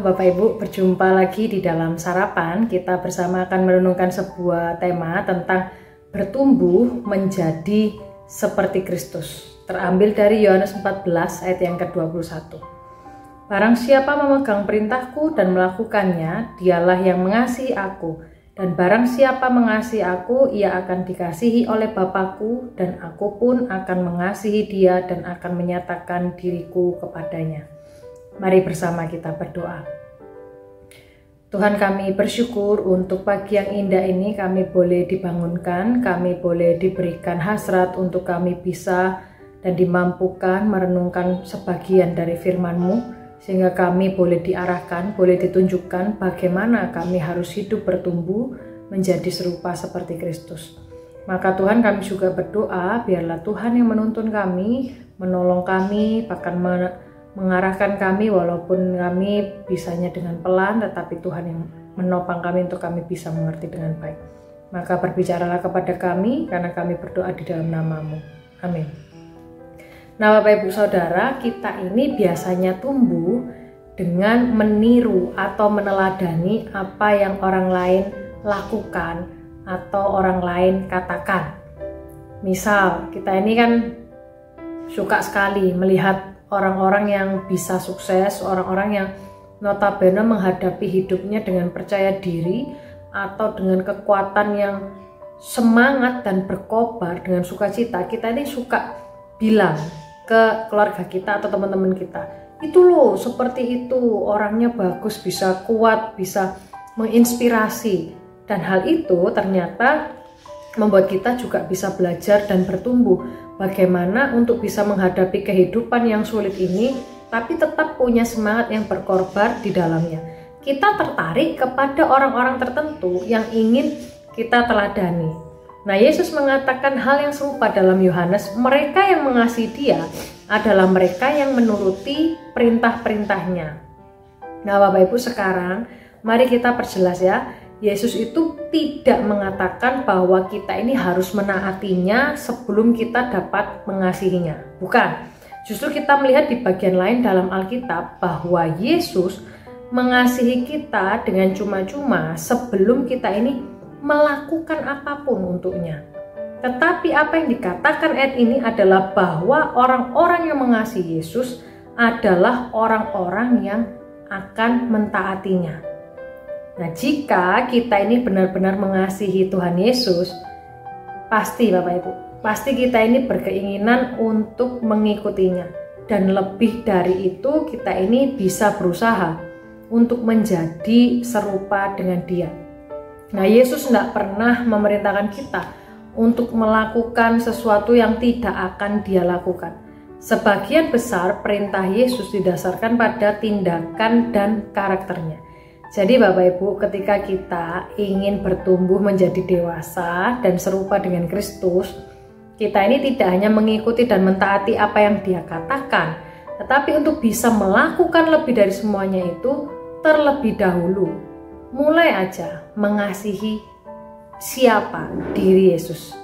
Bapak Ibu, berjumpa lagi di dalam sarapan. Kita bersama akan merenungkan sebuah tema tentang bertumbuh menjadi seperti Kristus. Terambil dari Yohanes 14 ayat yang ke-21. Barang siapa memegang perintahku dan melakukannya, dialah yang mengasihi aku. Dan barang siapa mengasihi aku, ia akan dikasihi oleh Bapakku, dan aku pun akan mengasihi dia dan akan menyatakan diriku kepadanya. Mari bersama kita berdoa. Tuhan, kami bersyukur untuk pagi yang indah ini kami boleh dibangunkan, kami boleh diberikan hasrat untuk kami bisa dan dimampukan merenungkan sebagian dari firman-Mu, sehingga kami boleh diarahkan, boleh ditunjukkan bagaimana kami harus hidup bertumbuh menjadi serupa seperti Kristus. Maka Tuhan, kami juga berdoa, biarlah Tuhan yang menuntun kami, menolong kami, bahkan mengarahkan kami walaupun kami bisanya dengan pelan, tetapi Tuhan yang menopang kami untuk kami bisa mengerti dengan baik. Maka berbicaralah kepada kami karena kami berdoa di dalam nama-Mu. Amin. Nah Bapak Ibu Saudara, kita ini biasanya tumbuh dengan meniru atau meneladani apa yang orang lain lakukan atau orang lain katakan. Misal kita ini kan suka sekali melihat orang-orang yang bisa sukses, orang-orang yang notabene menghadapi hidupnya dengan percaya diri atau dengan kekuatan yang semangat dan berkobar dengan sukacita. Kita ini suka bilang ke keluarga kita atau teman-teman kita, itu loh seperti itu, orangnya bagus, bisa kuat, bisa menginspirasi. Dan hal itu ternyata membuat kita juga bisa belajar dan bertumbuh bagaimana untuk bisa menghadapi kehidupan yang sulit ini, tapi tetap punya semangat yang berkorbar di dalamnya. Kita tertarik kepada orang-orang tertentu yang ingin kita teladani. Nah, Yesus mengatakan hal yang serupa dalam Yohanes, mereka yang mengasihi Dia adalah mereka yang menuruti perintah-perintahnya. Nah, Bapak Ibu, sekarang mari kita perjelas ya. Yesus itu tidak mengatakan bahwa kita ini harus menaatinya sebelum kita dapat mengasihinya. Bukan. Justru kita melihat di bagian lain dalam Alkitab bahwa Yesus mengasihi kita dengan cuma-cuma sebelum kita ini melakukan apapun untuknya. Tetapi apa yang dikatakan ayat ini adalah bahwa orang-orang yang mengasihi Yesus adalah orang-orang yang akan mentaatinya. Nah, jika kita ini benar-benar mengasihi Tuhan Yesus, pasti Bapak Ibu, pasti kita ini berkeinginan untuk mengikutinya. Dan lebih dari itu, kita ini bisa berusaha untuk menjadi serupa dengan Dia. Nah, Yesus tidak pernah memerintahkan kita untuk melakukan sesuatu yang tidak akan Dia lakukan. Sebagian besar perintah Yesus didasarkan pada tindakan dan karakternya. Jadi Bapak Ibu, ketika kita ingin bertumbuh menjadi dewasa dan serupa dengan Kristus, kita ini tidak hanya mengikuti dan mentaati apa yang Dia katakan, tetapi untuk bisa melakukan lebih dari semuanya itu, terlebih dahulu mulai aja mengasihi siapa? Diri Yesus.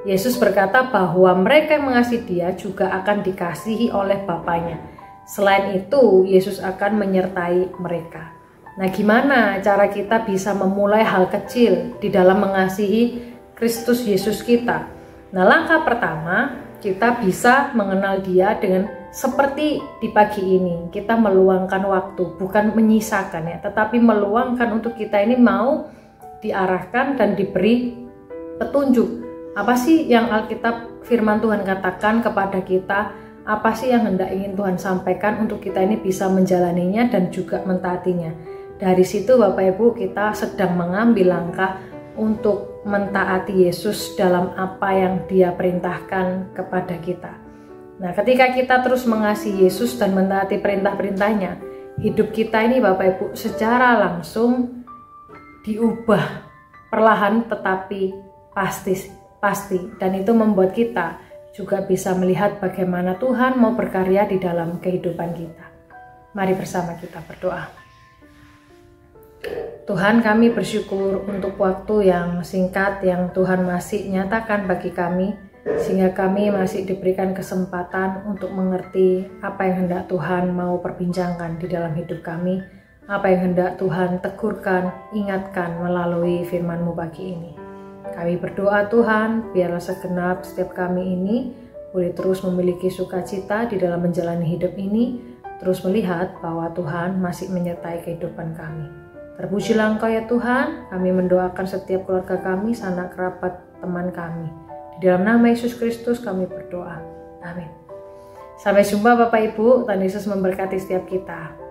Yesus berkata bahwa mereka yang mengasihi Dia juga akan dikasihi oleh Bapaknya. Selain itu, Yesus akan menyertai mereka. Nah, gimana cara kita bisa memulai hal kecil di dalam mengasihi Kristus Yesus kita? Nah, langkah pertama, kita bisa mengenal Dia dengan seperti di pagi ini. Kita meluangkan waktu, bukan menyisakan ya, tetapi meluangkan untuk kita ini mau diarahkan dan diberi petunjuk. Apa sih yang Alkitab firman Tuhan katakan kepada kita? Apa sih yang hendak ingin Tuhan sampaikan untuk kita ini bisa menjalaninya dan juga mentaatinya? Dari situ Bapak Ibu, kita sedang mengambil langkah untuk mentaati Yesus dalam apa yang Dia perintahkan kepada kita. Nah, ketika kita terus mengasihi Yesus dan mentaati perintah-perintahnya, hidup kita ini Bapak Ibu secara langsung diubah perlahan tetapi pasti. Dan itu membuat kita juga bisa melihat bagaimana Tuhan mau berkarya di dalam kehidupan kita. Mari bersama kita berdoa. Tuhan, kami bersyukur untuk waktu yang singkat yang Tuhan masih nyatakan bagi kami, sehingga kami masih diberikan kesempatan untuk mengerti apa yang hendak Tuhan mau perbincangkan di dalam hidup kami. apa yang hendak Tuhan tegurkan, ingatkan melalui firman-Mu pagi ini. Kami berdoa Tuhan, biarlah segenap setiap kami ini boleh terus memiliki sukacita di dalam menjalani hidup ini, terus melihat bahwa Tuhan masih menyertai kehidupan kami. Terpujilah Engkau ya Tuhan, kami mendoakan setiap keluarga kami, sanak kerabat, teman kami. Di dalam nama Yesus Kristus kami berdoa. Amin. Sampai jumpa Bapak Ibu, Tuhan Yesus memberkati setiap kita.